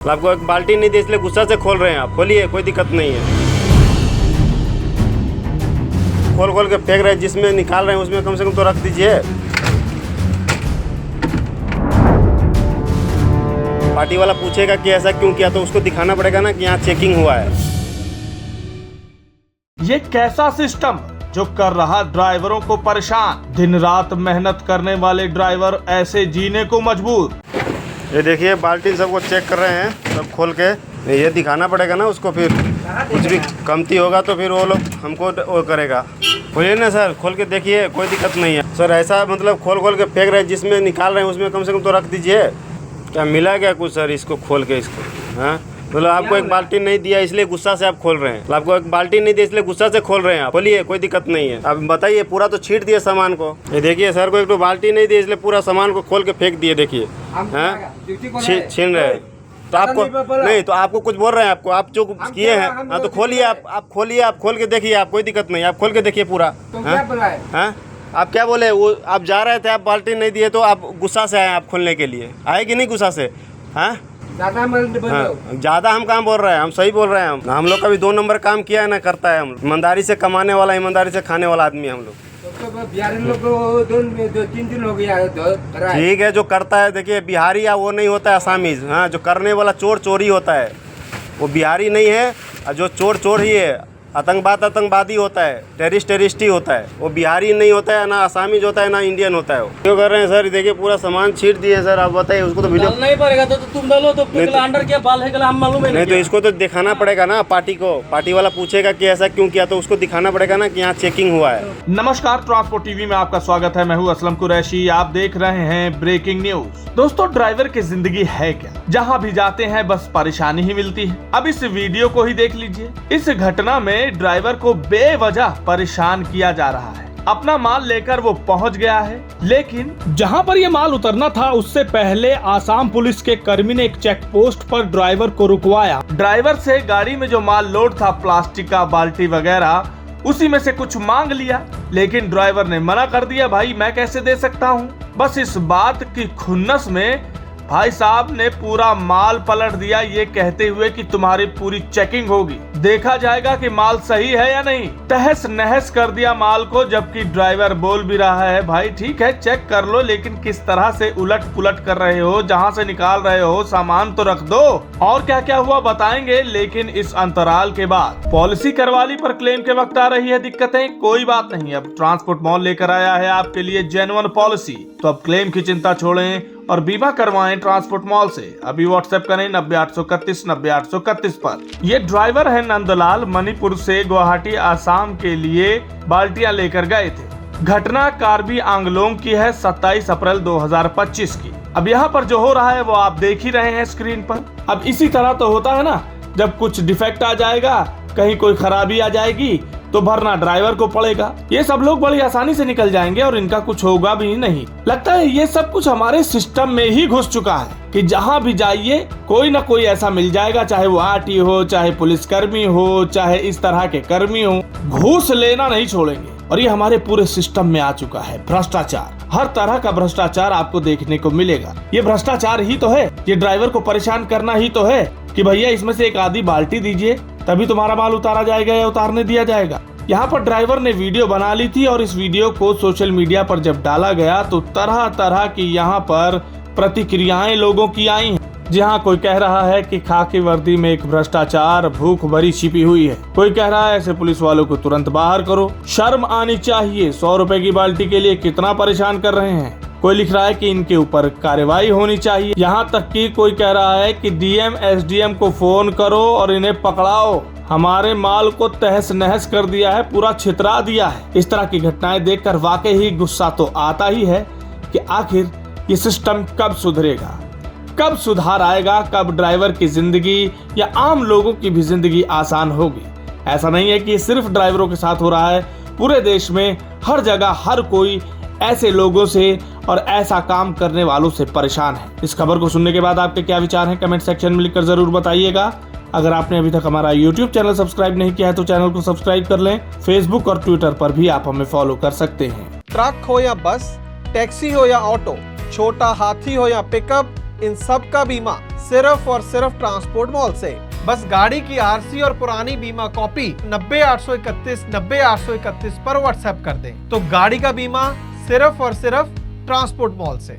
आपको एक बाल्टी नहीं दी इसलिए गुस्सा से खोल रहे हैं आप। खोलिए, कोई दिक्कत नहीं है। खोल खोल के फेंक रहे हैं, जिसमें निकाल रहे हैं उसमें कम से कम तो रख दीजिए। पार्टी वाला पूछेगा कि ऐसा क्यों किया, तो उसको दिखाना पड़ेगा ना कि यहाँ चेकिंग हुआ है। ये कैसा सिस्टम जो कर रहा ड्राइवरों को परेशान। दिन रात मेहनत करने वाले ड्राइवर ऐसे जीने को मजबूर। ये देखिए बाल्टी सबको चेक कर रहे हैं, सब खोल के। ये दिखाना पड़ेगा ना उसको, फिर कुछ भी कमती होगा तो फिर वो लोग हमको वो करेगा। बोलिए ना सर, खोल के देखिए, कोई दिक्कत नहीं है सर। ऐसा मतलब खोल खोल के फेंक रहे हैं, जिसमें निकाल रहे हैं उसमें कम से कम तो रख दीजिए। क्या मिला क्या कुछ सर इसको खोल के? इसको हाँ मतलब आपको एक बाल्टी नहीं दिया इसलिए गुस्सा से आप खोल रहे हैं। आपको एक बाल्टी नहीं दी इसलिए गुस्सा से खोल रहे हैं आप। खोलिए, कोई दिक्कत नहीं है। अब बताइए, पूरा तो छीट दिए सामान को। ये देखिए सर को एक तो बाल्टी नहीं दी इसलिए पूरा सामान को खोल के फेंक दिए। देखिए छीन रहे हैं। तो आपको नहीं, तो आपको कुछ बोल रहे हैं आपको, आप जो किए हैं। हाँ तो खोलिए, आप खोलिए, आप खोल के देखिए, आप कोई दिक्कत नहीं, आप खोल के देखिए पूरा। हाँ आप क्या बोले? वो आप जा रहे थे, आप बाल्टी नहीं दिए तो आप गुस्सा से आए आप खोलने के लिए। आए कि नहीं गुस्सा से? हाँ ज़्यादा हम काम बोल रहे हैं, हम सही बोल रहे हैं। हम लोग का भी 2 नंबर काम किया है ना, करता है। हम ईमानदारी से कमाने वाला, ईमानदारी से खाने वाला आदमी हम लोग। बिहारी लोग को 2-3 दिन हो गया। ठीक है, जो करता है देखिए बिहारी या वो नहीं होता है असामीज। हाँ जो करने वाला चोर चोरी होता है, वो बिहारी नहीं है। और जो चोर चोर ही है, आतंकवादी होता है, टेररिस्ट ही होता है। वो बिहारी नहीं होता है, ना आसामीज होता है, ना इंडियन होता है। वो क्यों कर रहे हैं सर? देखिए पूरा सामान छीट दिए हैं सर। आप बताइए, उसको तो वीडियो नहीं पड़ेगा तो तुम डालो तो अंडर क्या बाल है हम मालूम है नहीं। तो इसको तो दिखाना पड़ेगा ना पार्टी को। पार्टी वाला पूछेगा कि ऐसा क्यों किया, तो उसको दिखाना पड़ेगा ना कि यहाँ चेकिंग हुआ है। नमस्कार, ट्रांसपोर्ट टीवी में आपका स्वागत है। मैं हूं असलम कुरैशी। आप देख रहे हैं ब्रेकिंग न्यूज। दोस्तों, ड्राइवर की जिंदगी है क्या? जहां भी जाते हैं बस परेशानी ही मिलती है। अब इस वीडियो को ही देख लीजिए। इस घटना में ड्राइवर को बेवजह परेशान किया जा रहा है। अपना माल लेकर वो पहुंच गया है, लेकिन जहां पर ये माल उतरना था उससे पहले आसाम पुलिस के कर्मी ने एक चेक पोस्ट पर ड्राइवर को रुकवाया। ड्राइवर से गाड़ी में जो माल लोड था, प्लास्टिक का बाल्टी वगैरह, उसी में से कुछ मांग लिया, लेकिन ड्राइवर ने मना कर दिया। भाई मैं कैसे दे सकता हूँ। बस इस बात की खुन्नस में भाई साहब ने पूरा माल पलट दिया, ये कहते हुए कि तुम्हारी पूरी चेकिंग होगी, देखा जाएगा कि माल सही है या नहीं। तहस नहस कर दिया माल को, जबकि ड्राइवर बोल भी रहा है भाई ठीक है चेक कर लो, लेकिन किस तरह से उलट पुलट कर रहे हो, जहां से निकाल रहे हो सामान तो रख दो। और क्या क्या हुआ बताएंगे, लेकिन इस अंतराल के बाद पॉलिसी करवा ली पर क्लेम के वक्त आ रही है दिक्कतें। कोई बात नहीं, अब ट्रांसपोर्ट मॉल लेकर आया है आपके लिए जेन्युइन पॉलिसी। तो अब क्लेम की चिंता छोड़ें और बीमा करवाएं ट्रांसपोर्ट मॉल से। अभी व्हाट्सएप करें 90-831 90-831 पर। ये ड्राइवर है नंदलाल, मणिपुर से गुवाहाटी आसाम के लिए बाल्टियां लेकर गए थे। घटना कार्बी आंगलोंग की है, 27 अप्रैल 2025 की। अब यहाँ पर जो हो रहा है वो आप देख ही रहे हैं स्क्रीन पर। अब इसी तरह तो होता है ना, जब कुछ डिफेक्ट आ जाएगा, कहीं कोई खराबी आ जाएगी तो भरना ड्राइवर को पड़ेगा। ये सब लोग बड़ी आसानी से निकल जाएंगे और इनका कुछ होगा भी नहीं। लगता है ये सब कुछ हमारे सिस्टम में ही घुस चुका है कि जहां भी जाइए कोई ना कोई ऐसा मिल जाएगा, चाहे वो आरटी हो, चाहे पुलिसकर्मी हो, चाहे इस तरह के कर्मी हो, घूस लेना नहीं छोड़ेंगे। और ये हमारे पूरे सिस्टम में आ चुका है भ्रष्टाचार। हर तरह का भ्रष्टाचार आपको देखने को मिलेगा। ये भ्रष्टाचार ही तो है, ये ड्राइवर को परेशान करना ही तो है कि भैया इसमें से एक आधी बाल्टी दीजिए, तभी तुम्हारा माल उतारा जाएगा या उतारने दिया जाएगा। यहाँ पर ड्राइवर ने वीडियो बना ली थी और इस वीडियो को सोशल मीडिया पर जब डाला गया तो तरह तरह की यहाँ पर प्रतिक्रियाएं लोगों की आई हैं। जहाँ कोई कह रहा है कि खाकी वर्दी में एक भ्रष्टाचार भूख भरी छिपी हुई है। कोई कह रहा है ऐसे पुलिस वालों को तुरंत बाहर करो, शर्म आनी चाहिए, 100 रुपए की बाल्टी के लिए कितना परेशान कर रहे हैं। कोई लिख रहा है कि इनके ऊपर कार्रवाई होनी चाहिए। यहाँ तक कि कोई कह रहा है कि डीएम एसडीएम को फोन करो और इन्हें पकड़ाओ, हमारे माल को तहस नहस कर दिया है, पूरा छितरा दिया है। इस तरह की घटनाएं देखकर वाकई ही गुस्सा तो आता ही है कि आखिर ये सिस्टम कब सुधरेगा, कब सुधार आएगा, कब ड्राइवर की जिंदगी या आम लोगों की भी जिंदगी आसान होगी। ऐसा नहीं है कि सिर्फ ड्राइवरों के साथ हो रहा है, पूरे देश में हर जगह हर कोई ऐसे लोगों से और ऐसा काम करने वालों से परेशान है। इस खबर को सुनने के बाद आपके क्या विचार हैं, कमेंट सेक्शन में लिखकर जरूर बताइएगा। अगर आपने अभी तक हमारा YouTube चैनल सब्सक्राइब नहीं किया है तो चैनल को सब्सक्राइब कर लें। फेसबुक और ट्विटर पर भी आप हमें फॉलो कर सकते हैं। ट्रक हो या बस, टैक्सी हो या ऑटो, छोटा हाथी हो या पिकअप, इन सब का बीमा सिर्फ और सिर्फ ट्रांसपोर्ट मॉल से। बस गाड़ी की आरसी और पुरानी बीमा कॉपी 90-831 90-831 पर व्हाट्सएप कर दें तो गाड़ी का बीमा सिर्फ और सिर्फ ट्रांसपोर्ट मॉल से।